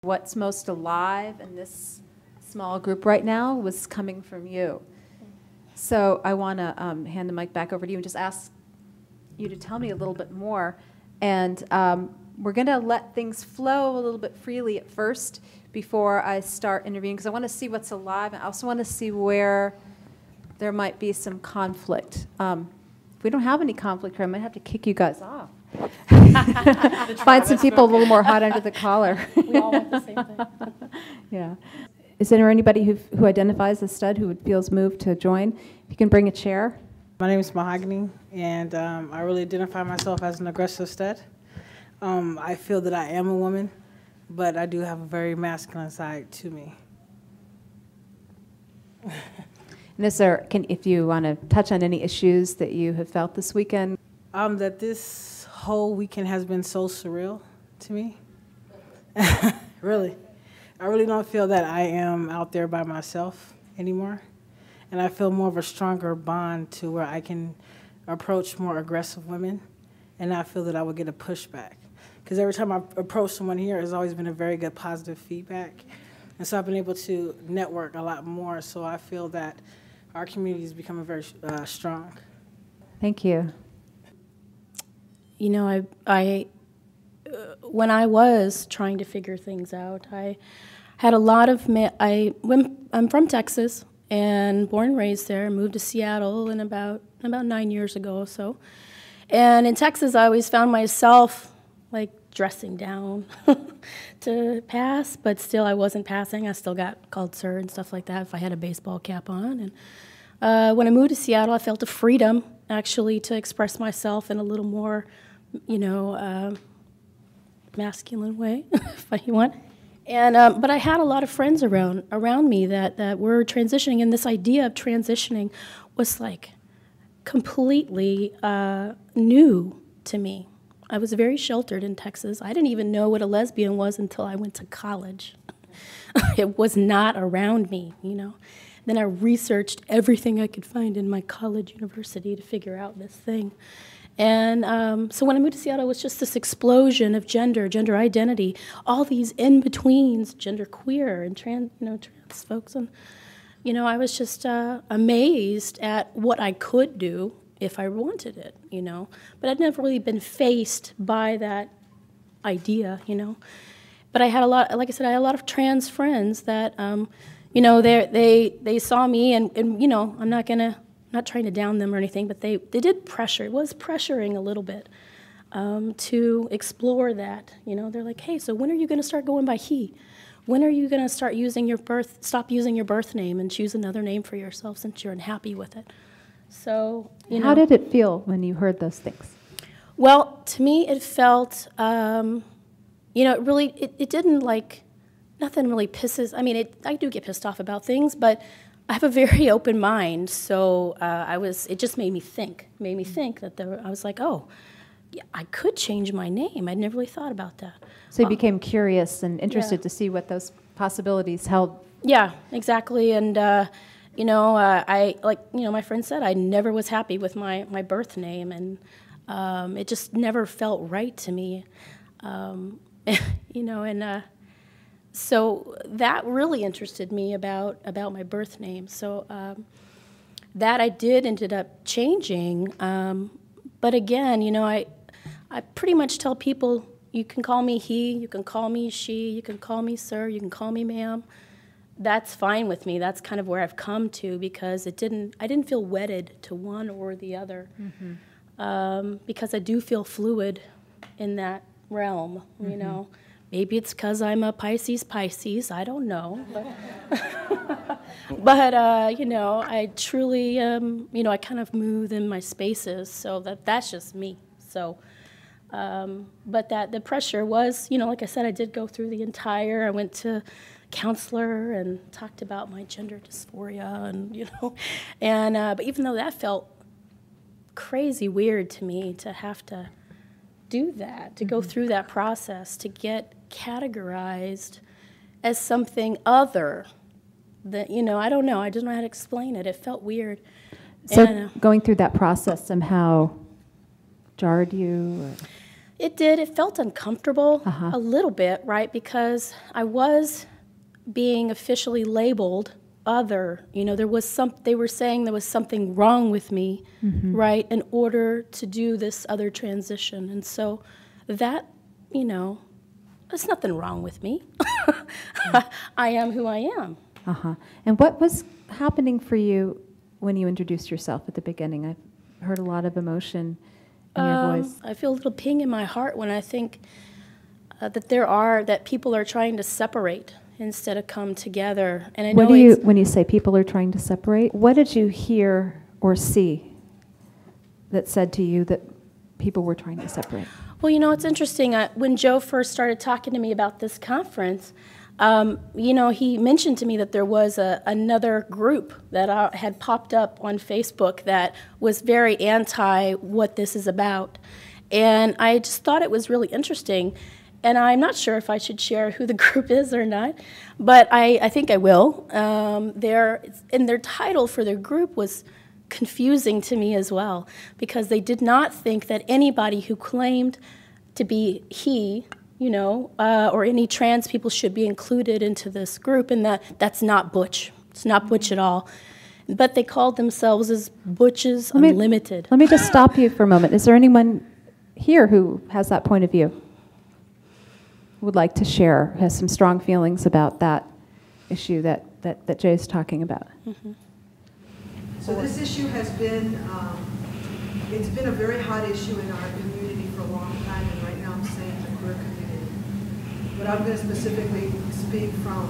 What's most alive in this small group right now was coming from you. So I want to hand the mic back over to you and just ask you to tell me a little bit more. And we're going to let things flow a little bit freely at first before I start interviewing, because I want to see what's alive. And I also want to see where there might be some conflict. If we don't have any conflict here, I might have to kick you guys off. Find some people a little more hot under the collar. We all want the same thing. Yeah. Is there anybody who identifies as stud who feels moved to join? If you can bring a chair. My name is Mahogany, and I really identify myself as an aggressive stud. I feel that I am a woman, but I do have a very masculine side to me. And is there, if you want to touch on any issues that you have felt this weekend? That this whole weekend has been so surreal to me. Really. I really don't feel that I am out there by myself anymore. And I feel more of a stronger bond to where I can approach more aggressive women, and I feel that I would get a pushback. Because every time I approach someone here, it's always been a very good positive feedback. And so I've been able to network a lot more, so I feel that our community is becoming very strong. Thank you. You know, when I was trying to figure things out, I had a lot of, I'm from Texas and born and raised there, moved to Seattle in about 9 years ago or so. And in Texas, I always found myself like dressing down to pass, but still I wasn't passing. I still got called sir and stuff like that if I had a baseball cap on. And when I moved to Seattle, I felt a freedom actually to express myself in a little more, masculine way, if you want. And but I had a lot of friends around me that were transitioning, and this idea of transitioning was like completely new to me. I was very sheltered in Texas. I didn't even know what a lesbian was until I went to college. It was not around me, you know. Then I researched everything I could find in my college university to figure out this thing. And so when I moved to Seattle, it was just this explosion of gender identity, all these in-betweens, genderqueer and trans folks. And, I was just amazed at what I could do if I wanted it, But I'd never really been faced by that idea, But I had a lot, like I said, I had a lot of trans friends that, they saw me and I'm not trying to down them or anything, but they did pressure. It was pressuring a little bit to explore that. They're like, hey, so when are you going to start going by he? When are you going to stop using your birth name and choose another name for yourself since you're unhappy with it? So, How did it feel when you heard those things? Well, to me, it felt, it didn't nothing really pisses. I mean, I do get pissed off about things, but I have a very open mind, so it just made me think that I was like, oh, yeah, I could change my name. I'd never really thought about that. So you became curious and interested to see what those possibilities held. Yeah, exactly. And, my friend said, I never was happy with my birth name, and it just never felt right to me, so that really interested me about my birth name. So that I ended up changing. But again, I pretty much tell people, you can call me he, you can call me she, you can call me sir, you can call me ma'am. That's fine with me. That's kind of where I've come to, because I didn't feel wedded to one or the other. Mm-hmm. Because I do feel fluid in that realm, Mm-hmm. Maybe it's because I'm a Pisces, I don't know. But I truly, I kind of move in my spaces, so that's just me. So, but the pressure was, like I said, I did go through I went to counselor and talked about my gender dysphoria, and but even though that felt crazy weird to me to have to do that, to go through that process, to get categorized as something other that, I don't know. I don't know how to explain it. It felt weird. So going through that process somehow jarred you? Or? It did. It felt uncomfortable Uh-huh. a little bit, right? Because I was being officially labeled other. You know, they were saying there was something wrong with me, right, in order to do this other transition. And so that, you know, there's nothing wrong with me. I am who I am. Uh-huh. And what was happening for you when you introduced yourself at the beginning? I've heard a lot of emotion in your voice. I feel a little ping in my heart when I think that people are trying to separate instead of come together. And I know When you say people are trying to separate, what did you hear or see that said to you that people were trying to separate? Well, you know, it's interesting. When Joe first started talking to me about this conference, you know, he mentioned to me that there was another group that had popped up on Facebook that was very anti what this is about. And I just thought it was really interesting. And I'm not sure if I should share who the group is or not, but I think I will. Their title for their group was confusing to me as well, because they did not think that anybody who claimed to be he, you know, or any trans people should be included into this group, and that's not Butch. It's not Butch at all. But they called themselves as Butches Unlimited. Let me just stop you for a moment. Is there anyone here who has that point of view? Would like to share, has some strong feelings about that issue that Jay's talking about? Mm-hmm. So this issue has been, it's been a very hot issue in our community for a long time, and right now I'm saying the queer community. But I'm going to specifically speak from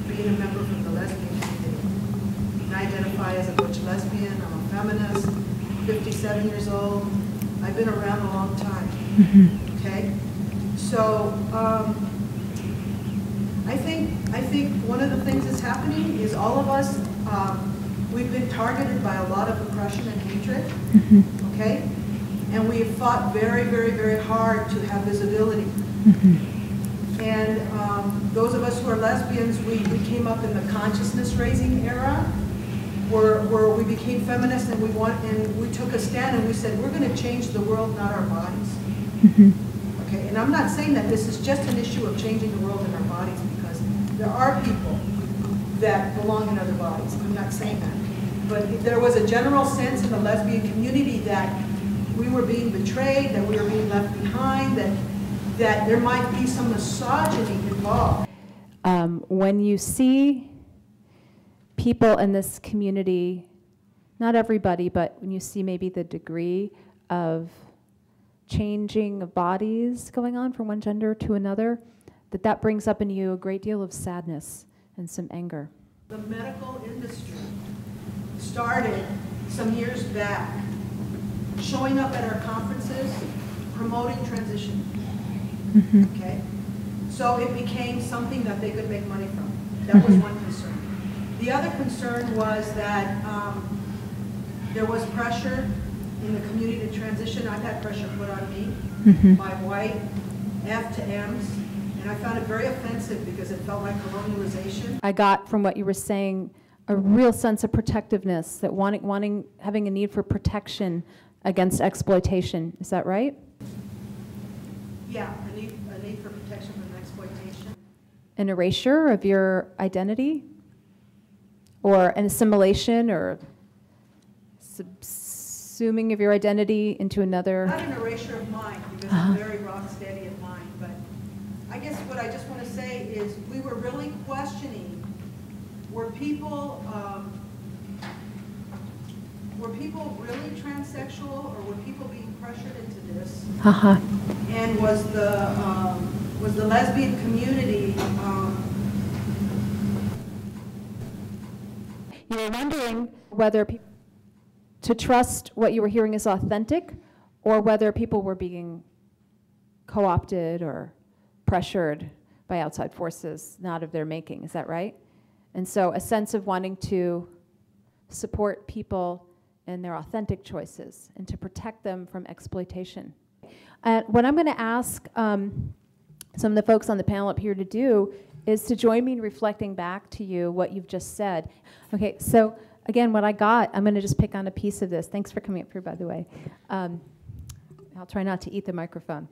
being a member from the lesbian community. And I identify as a butch lesbian, I'm a feminist, 57 years old. I've been around a long time, okay? So I think one of the things that's happening is all of us, we've been targeted by a lot of oppression and hatred, okay? And we've fought very, very, very hard to have visibility. And those of us who are lesbians, we came up in the consciousness raising era, where we became feminists and we took a stand and we said, we're going to change the world, not our bodies. Okay, and I'm not saying that this is just an issue of changing the world in our bodies, because there are people that belong in other bodies. I'm not saying that. But there was a general sense in the lesbian community that we were being betrayed, that we were being left behind, that there might be some misogyny involved. When you see people in this community, not everybody, but when you see maybe the degree of changing of bodies going on from one gender to another, that brings up in you a great deal of sadness and some anger. The medical industry started some years back showing up at our conferences, promoting transition. Okay? So it became something that they could make money from. That was one concern. The other concern was that there was pressure in the community to transition. I've had pressure put on me by white F to M's, and I found it very offensive because it felt like colonialization. I got from what you were saying a real sense of protectiveness, that having a need for protection against exploitation. Is that right? Yeah, a need for protection from exploitation. An erasure of your identity, or an assimilation, or subsuming of your identity into another. Not an erasure of mine, because I'm very rock steady in mine, but I guess what I just want to say is we were really questioning, were people really transsexual, or were people being pressured into this? And was the lesbian community You were wondering whether to trust what you were hearing is authentic, or whether people were being co-opted or pressured by outside forces not of their making. Is that right? And so a sense of wanting to support people in their authentic choices and to protect them from exploitation. What I'm going to ask some of the folks on the panel up here to do is to join me in reflecting back to you what you've just said. Okay, so again, what I got, I'm going to just pick on a piece of this. Thanks for coming up here, by the way. I'll try not to eat the microphone.